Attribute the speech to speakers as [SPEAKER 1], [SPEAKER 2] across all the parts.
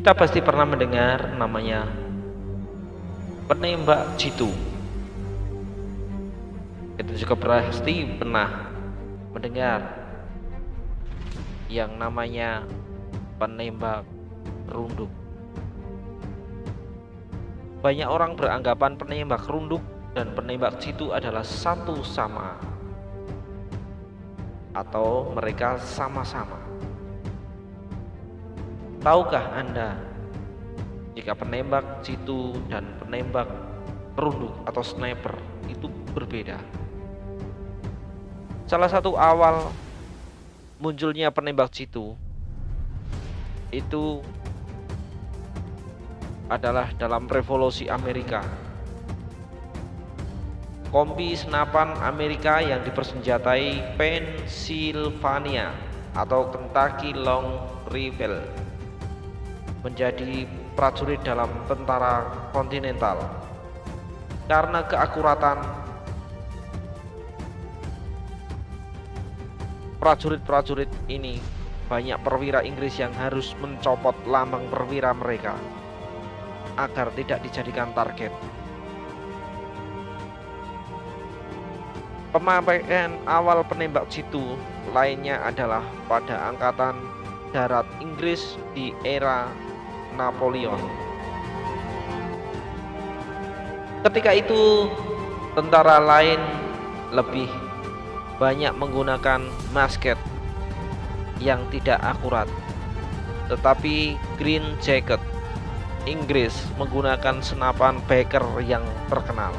[SPEAKER 1] Kita pasti pernah mendengar namanya penembak jitu. Kita juga pasti pernah mendengar yang namanya penembak runduk. Banyak orang beranggapan penembak runduk dan penembak jitu adalah satu sama, atau mereka sama-sama. Tahukah Anda jika penembak jitu dan penembak runduk atau sniper itu berbeda? Salah satu awal munculnya penembak jitu itu adalah dalam Revolusi Amerika. Kompi senapan Amerika yang dipersenjatai Pennsylvania atau Kentucky Long Rifle menjadi prajurit dalam tentara kontinental. Karena keakuratan prajurit-prajurit ini, banyak perwira Inggris yang harus mencopot lambang perwira mereka agar tidak dijadikan target. Pemakaian awal penembak jitu lainnya adalah pada Angkatan Darat Inggris di era Napoleon. Ketika itu tentara lain lebih banyak menggunakan musket yang tidak akurat, tetapi Green Jacket Inggris menggunakan senapan Baker yang terkenal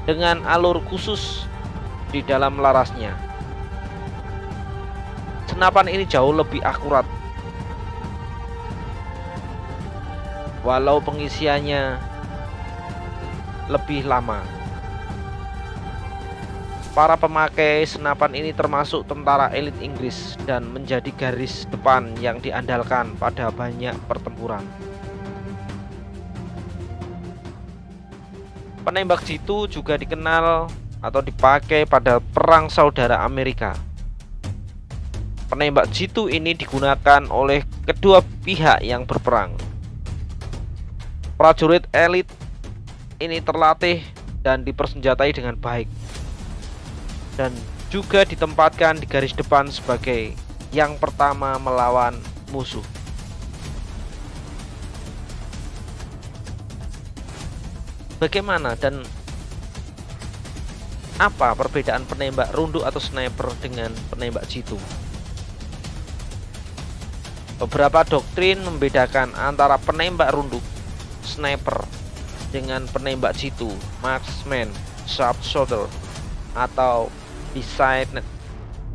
[SPEAKER 1] dengan alur khusus di dalam larasnya. Senapan ini jauh lebih akurat, walau pengisiannya lebih lama. Para pemakai senapan ini termasuk tentara elit Inggris dan menjadi garis depan yang diandalkan pada banyak pertempuran. Penembak jitu juga dikenal atau dipakai pada Perang Saudara Amerika. Penembak jitu ini digunakan oleh kedua pihak yang berperang. Prajurit elit ini terlatih dan dipersenjatai dengan baik, dan juga ditempatkan di garis depan sebagai yang pertama melawan musuh. Bagaimana dan apa perbedaan penembak runduk atau sniper dengan penembak jitu? Beberapa doktrin membedakan antara penembak runduk, sniper, dengan penembak jitu, marksman, sharpshooter, atau designated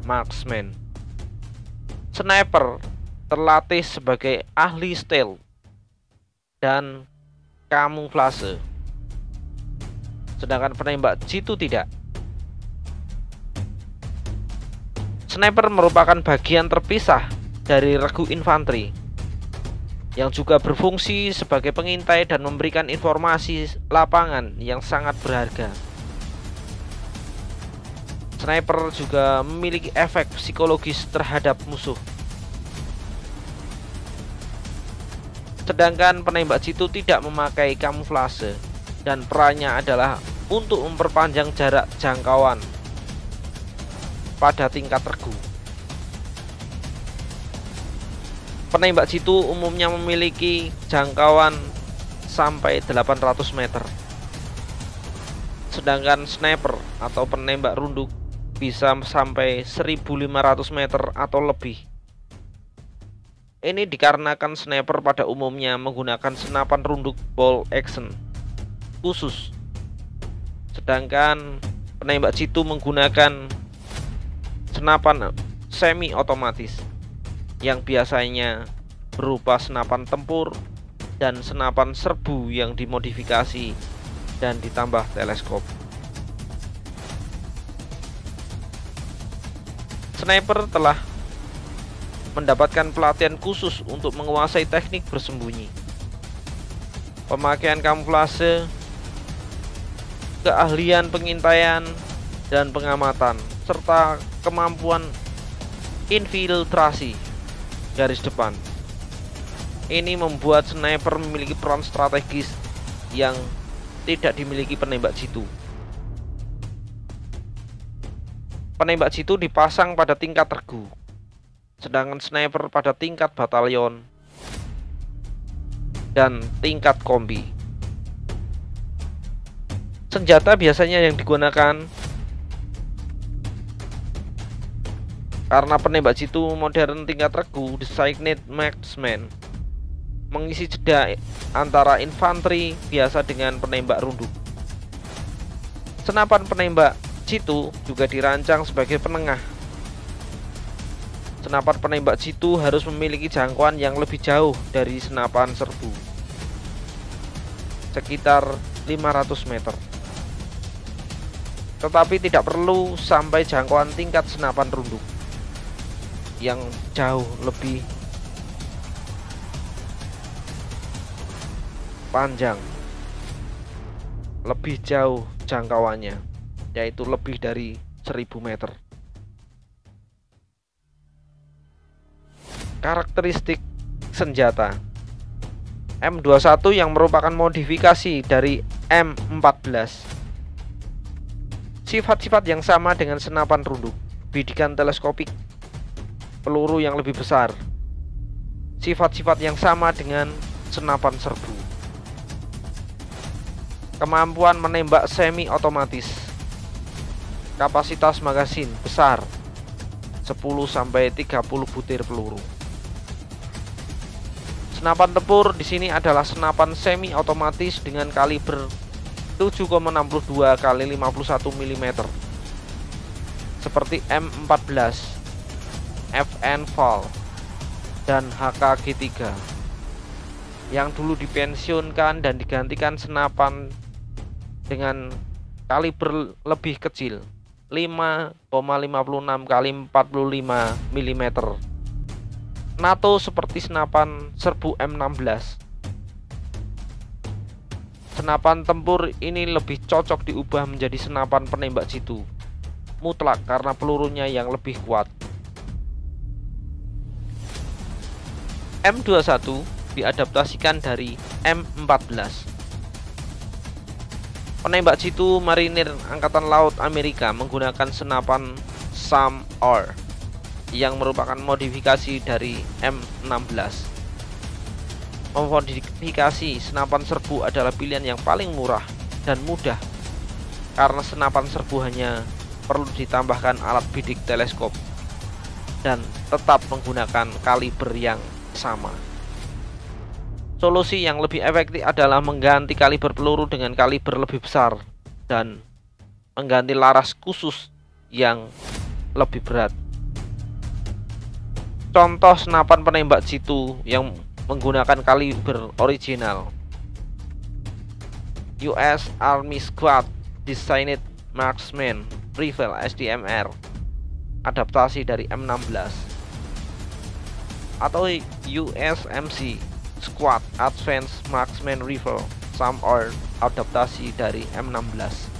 [SPEAKER 1] marksman. Sniper terlatih sebagai ahli stealth dan kamuflase, sedangkan penembak jitu tidak. Sniper merupakan bagian terpisah dari regu infanteri yang juga berfungsi sebagai pengintai dan memberikan informasi lapangan yang sangat berharga. Sniper juga memiliki efek psikologis terhadap musuh, sedangkan penembak jitu tidak memakai kamuflase dan perannya adalah untuk memperpanjang jarak jangkauan pada tingkat regu. Penembak jitu umumnya memiliki jangkauan sampai 800 meter, sedangkan sniper atau penembak runduk bisa sampai 1500 meter atau lebih. Ini dikarenakan sniper pada umumnya menggunakan senapan runduk bolt action khusus, sedangkan penembak jitu menggunakan senapan semi otomatis yang biasanya berupa senapan tempur dan senapan serbu yang dimodifikasi dan ditambah teleskop. Sniper telah mendapatkan pelatihan khusus untuk menguasai teknik bersembunyi, pemakaian kamuflase, keahlian pengintaian dan pengamatan, serta kemampuan infiltrasi garis depan. Ini membuat sniper memiliki peran strategis yang tidak dimiliki penembak jitu. Penembak jitu dipasang pada tingkat regu, sedangkan sniper pada tingkat batalion dan tingkat kombi. Senjata biasanya yang digunakan karena penembak jitu modern tingkat regu, designated marksman, mengisi jeda antara infanteri biasa dengan penembak runduk. Senapan penembak jitu juga dirancang sebagai penengah. Senapan penembak jitu harus memiliki jangkauan yang lebih jauh dari senapan serbu, sekitar 500 meter. Tetapi tidak perlu sampai jangkauan tingkat senapan runduk yang jauh lebih panjang, lebih jauh jangkauannya, yaitu lebih dari 1000 meter. Karakteristik senjata M21 yang merupakan modifikasi dari M14. Sifat-sifat yang sama dengan senapan runduk: bidikan teleskopik, peluru yang lebih besar. Sifat-sifat yang sama dengan senapan serbu. Kemampuan menembak semi otomatis. Kapasitas magasin besar, 10-30 butir peluru. Senapan tempur di sini adalah senapan semi otomatis dengan kaliber 7,62 x 51 mm, seperti M14, FN Val, dan HKG3, yang dulu dipensiunkan dan digantikan senapan dengan kaliber lebih kecil, 5,56 x 45 mm NATO, seperti senapan serbu M16. Senapan tempur ini lebih cocok diubah menjadi senapan penembak jitu mutlak karena pelurunya yang lebih kuat. M21 diadaptasikan dari M14. Penembak jitu marinir Angkatan Laut Amerika menggunakan senapan SAM-R yang merupakan modifikasi dari M16. Memodifikasi senapan serbu adalah pilihan yang paling murah dan mudah karena senapan serbu hanya perlu ditambahkan alat bidik teleskop dan tetap menggunakan kaliber yang sama. Solusi yang lebih efektif adalah mengganti kaliber peluru dengan kaliber lebih besar dan mengganti laras khusus yang lebih berat. Contoh senapan penembak jitu yang menggunakan kaliber original: US Army Squad Designed Marksman Rifle SDMR, adaptasi dari M16, atau USMC Squad Advanced Marksman Rifle SAM-R, adaptasi dari M16.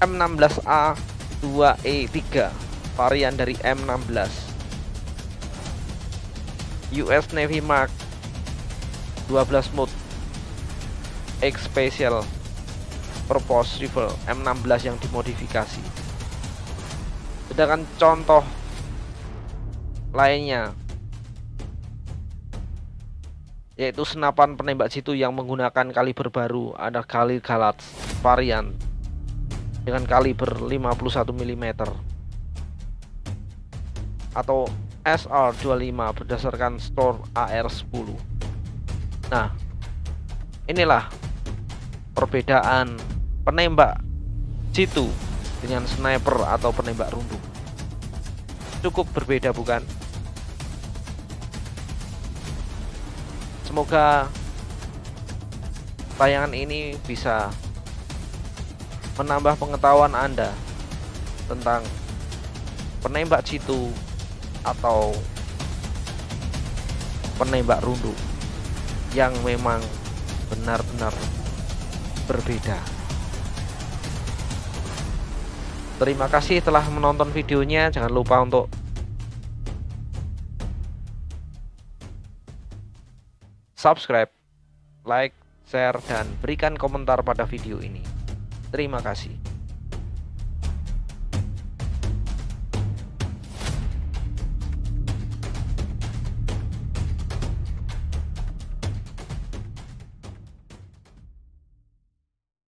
[SPEAKER 1] M16A2E3, varian dari M16. US Navy Mark 12 Mod X Special Purpose Rifle M16 yang dimodifikasi. Sedangkan contoh lainnya yaitu senapan penembak jitu yang menggunakan kaliber baru, ada Khalil Galats varian dengan kaliber 51 mm atau SR25 berdasarkan Storm AR10. Nah, inilah perbedaan penembak jitu dengan sniper atau penembak runduk. Cukup berbeda, bukan? Semoga tayangan ini bisa menambah pengetahuan Anda tentang penembak jitu atau penembak runduk yang memang benar-benar berbeda. Terima kasih telah menonton videonya. Jangan lupa untuk subscribe, like, share, dan berikan komentar pada video ini. Terima kasih.